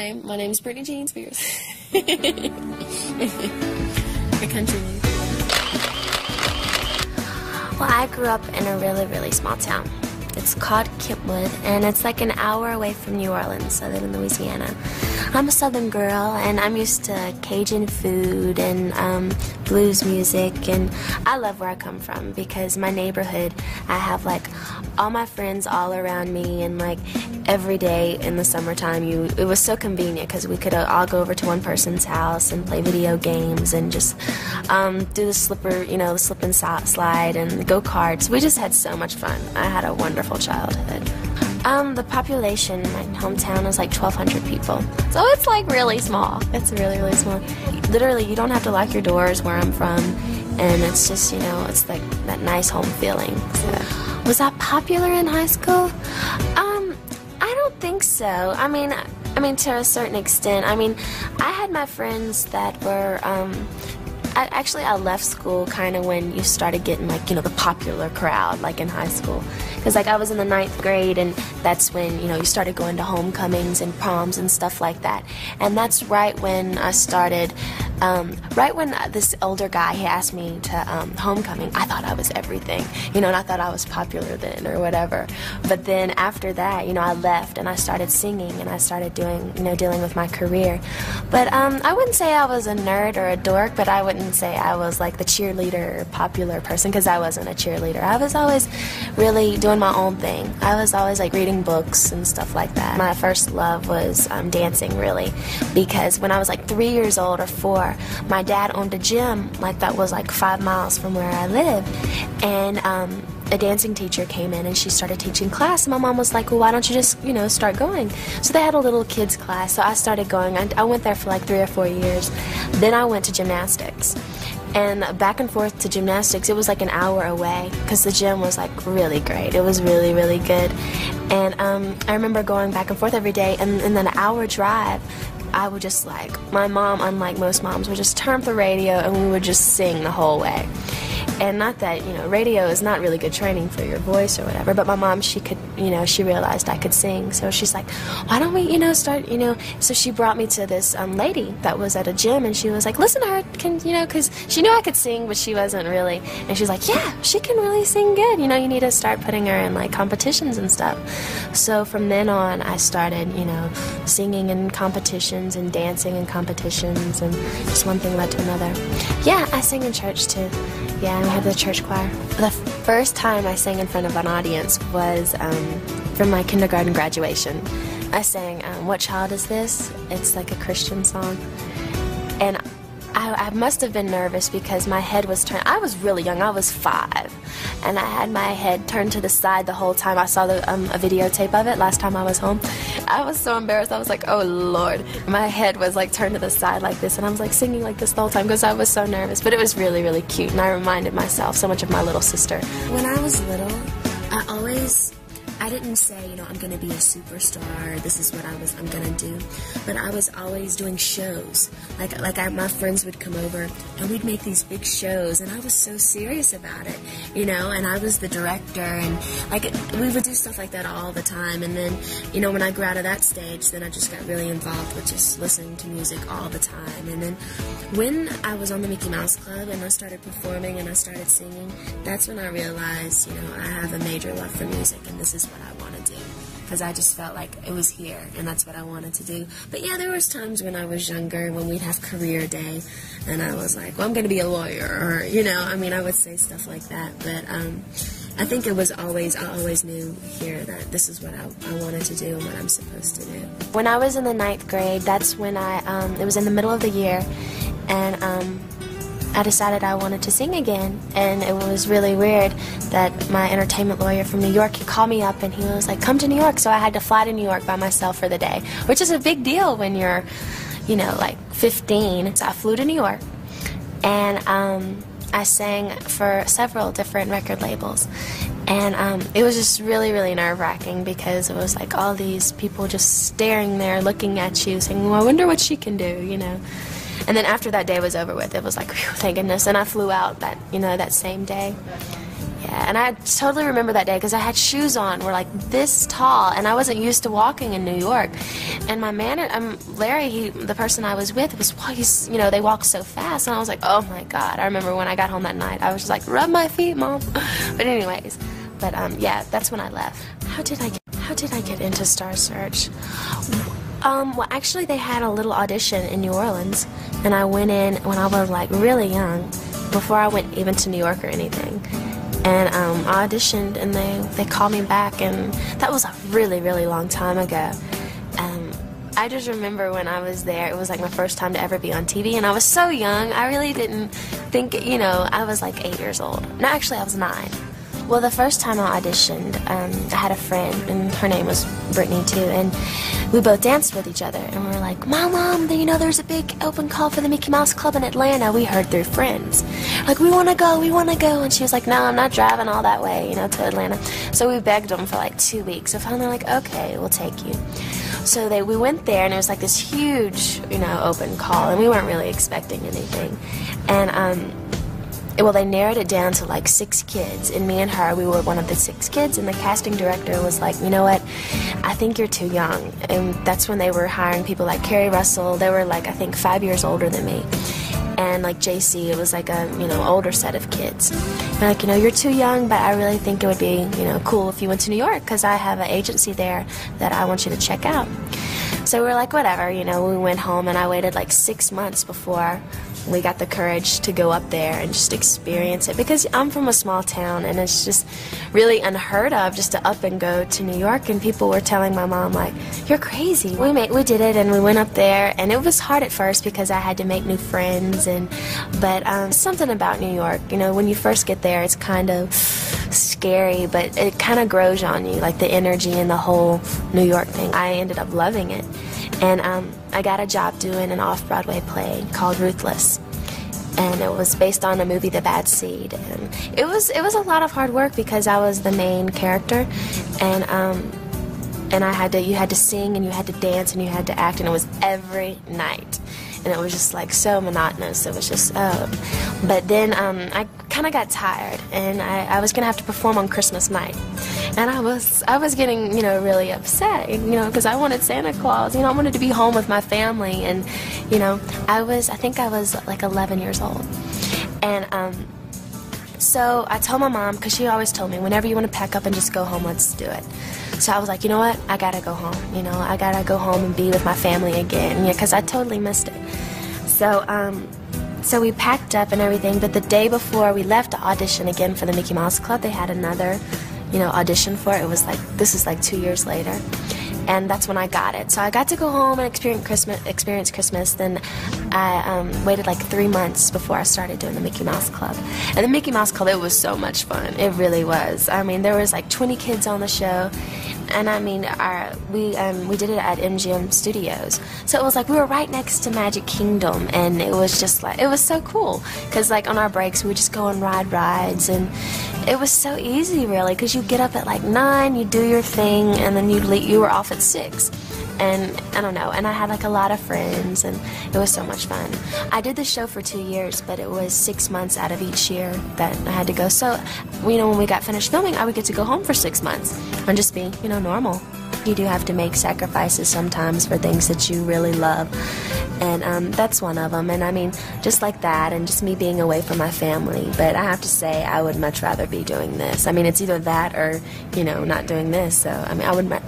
name. My name is Britney Jean Spears. A country name. Well, I grew up in a really, really small town. It's called Kentwood, and it's like an hour away from New Orleans. I live in Louisiana. I'm a Southern girl, and I'm used to Cajun food and blues music, and I love where I come from because my neighborhood, I have like all my friends all around me, and like every day in the summertime, it was so convenient because we could all go over to one person's house and play video games and just do the slip and slide and go karts. We just had so much fun. I had a wonderful childhood. The population in my hometown is like 1,200 people. So it's like really small. It's really, really small. Literally, you don't have to lock your doors where I'm from. And it's just, it's like that nice home feeling. So, was I popular in high school? I don't think so. I mean, to a certain extent. I mean, I had my friends that were, I left school kind of when you started getting like, the popular crowd, like in high school. Because like I was in the 9th grade, and that's when, you started going to homecomings and proms and stuff like that. And that's right when I started, right when this older guy, he asked me to homecoming, I thought I was everything, and I thought I was popular then or whatever. But then after that, I left and I started singing and I started doing, dealing with my career. But I wouldn't say I was a nerd or a dork, but I wouldn't say I was like the cheerleader or popular person, because I wasn't a cheerleader. I was always really doing my own thing. I was always like reading books and stuff like that. My first love was dancing, really, because when I was like 3 years old or 4, my dad owned a gym like that was like 5 miles from where I live, and a dancing teacher came in and she started teaching class, and my mom was like, well, why don't you just, start going? So they had a little kids class, so I started going. I went there for like 3 or 4 years. Then I went to gymnastics. And back and forth to gymnastics, it was like an hour away because the gym was like really great. It was really, really good. And I remember going back and forth every day, and then an hour drive, I would just like, my mom, unlike most moms, would just turn up the radio and we would just sing the whole way. And not that, radio is not really good training for your voice or whatever, but my mom, she could, she realized I could sing. So she's like, why don't we, start, so she brought me to this lady that was at a gym, and she was like, listen to her, because she knew I could sing, but she wasn't really. And she's like, yeah, she can really sing good. You need to start putting her in like competitions and stuff. So from then on, I started, singing in competitions and dancing in competitions, and just one thing led to another. Yeah, I sing in church too. Yeah, we have the church choir. The first time I sang in front of an audience was from my kindergarten graduation. I sang What Child Is This? It's like a Christian song. And I must have been nervous because my head was turned. I was really young. I was 5. And I had my head turned to the side the whole time. I saw a videotape of it last time I was home. I was so embarrassed. I was like, oh, Lord. My head was like turned to the side like this. And I was like singing like this the whole time because I was so nervous. But it was really, really cute. And I reminded myself so much of my little sister. When I was little, I didn't say, I'm going to be a superstar, this is what I'm going to do. But I was always doing shows. My friends would come over and we'd make these big shows, and I was so serious about it, and I was the director, and we would do stuff like that all the time. And then, when I grew out of that stage, then I just got really involved with just listening to music all the time. And then when I was on the Mickey Mouse Club and I started performing and I started singing, that's when I realized, I have a major love for music, and this is what I want to do, because I just felt like it was here and that's what I wanted to do. But yeah, there was times when I was younger when we'd have career day and I was like, well, I'm going to be a lawyer, or I would say stuff like that. But I think I always knew here that this is what I wanted to do and what I'm supposed to do. When I was in the 9th grade, that's when it was in the middle of the year, and I decided I wanted to sing again. And it was really weird that my entertainment lawyer from New York, he called me up and he was like, come to New York. So I had to fly to New York by myself for the day, which is a big deal when you're, like 15. So I flew to New York, and I sang for several different record labels. And it was just really, really nerve-wracking because it was like all these people just staring there, looking at you, saying, well, I wonder what she can do, And then after that day was over with, it was like, whew, thank goodness. And I flew out that same day. Yeah. Yeah, and I totally remember that day because I had shoes on, were like this tall, and I wasn't used to walking in New York. And my Larry, the person I was with, you know, they walk so fast, and I was like, oh my God. I remember when I got home that night, I was just like, rub my feet, Mom. But anyways, yeah, that's when I left. How did I get into Star Search? Well, actually, they had a little audition in New Orleans, and I went in when I was like really young, before I went even to New York or anything. And I auditioned, and they called me back, and that was a really, really long time ago. I just remember when I was there, it was like my first time to ever be on TV, and I was so young, I really didn't think, you know, I was like 8 years old. No, actually, I was 9. Well, the first time I auditioned, I had a friend, and her name was Britney too, and we both danced with each other, and we were like, Mom, you know, there's a big open call for the Mickey Mouse Club in Atlanta. We heard through friends. Like, we want to go. And she was like, no, I'm not driving all that way, you know, to Atlanta. So we begged them for like 2 weeks. So finally, like, okay, we'll take you. So we went there, and it was like this huge, you know, open call, and we weren't really expecting anything. And, well, they narrowed it down to like 6 kids, and me and her, we were one of the 6 kids, and the casting director was like, you know what, I think you're too young. And that's when they were hiring people like Carrie Russell. They were like, I think 5 years older than me. And like JC, it was like a, you know, older set of kids. And like, you know, you're too young, but I really think it would be, you know, cool if you went to New York, because I have an agency there that I want you to check out. So we were like, whatever, you know, we went home, and I waited like 6 months before we got the courage to go up there and just experience it, because I'm from a small town, and it's just really unheard of just to up and go to New York. And people were telling my mom, like, you're crazy. We did it, and we went up there, and it was hard at first because I had to make new friends, but something about New York, you know, when you first get there, it's kind of scary, but it kind of grows on you, like the energy and the whole New York thing. I ended up loving it. And I got a job doing an off-Broadway play called Ruthless, and it was based on the movie The Bad Seed. And it was a lot of hard work because I was the main character, and you had to sing, and you had to dance, and you had to act, and it was every night. And it was just like so monotonous. It was just, but then I kind of got tired, and I was gonna have to perform on Christmas night, and I was getting, you know, really upset, you know, because I wanted Santa Claus, you know, I wanted to be home with my family, and you know, I think I was like 11 years old, and so I told my mom, because she always told me, whenever you want to pack up and just go home, let's do it. So I was like, you know what, I gotta go home, you know, I gotta go home and be with my family again, yeah, because I totally missed it. So we packed up and everything, but the day before we left to audition again for the Mickey Mouse Club, they had another, you know, audition for it. It was like, this is like 2 years later. And that's when I got it. So I got to go home and experience Christmas. Then I waited like 3 months before I started doing the Mickey Mouse Club. And the Mickey Mouse Club, it was so much fun. It really was. I mean, there was like 20 kids on the show. And I mean, we did it at MGM Studios. So it was like we were right next to Magic Kingdom, and it was just like, it was so cool. Because like on our breaks, we would just go and ride rides, and it was so easy really, because you get up at like 9, you do your thing, and then you were off at 6. And I don't know, and I had like a lot of friends, and it was so much fun. I did the show for 2 years, but it was 6 months out of each year that I had to go. So, you know, when we got finished filming, I would get to go home for 6 months and just be, you know, normal. You do have to make sacrifices sometimes for things that you really love, and that's one of them. And I mean, just like that, and just me being away from my family. But I have to say, I would much rather be doing this. I mean, it's either that or, you know, not doing this. So, I mean, I would much